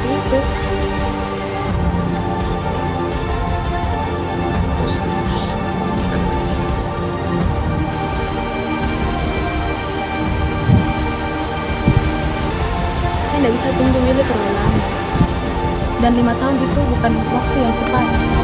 seperti itu. Oh, serius? Saya tidak bisa tunggu Willy terlalu lama. Dan 5 tahun itu bukan waktu yang cepat.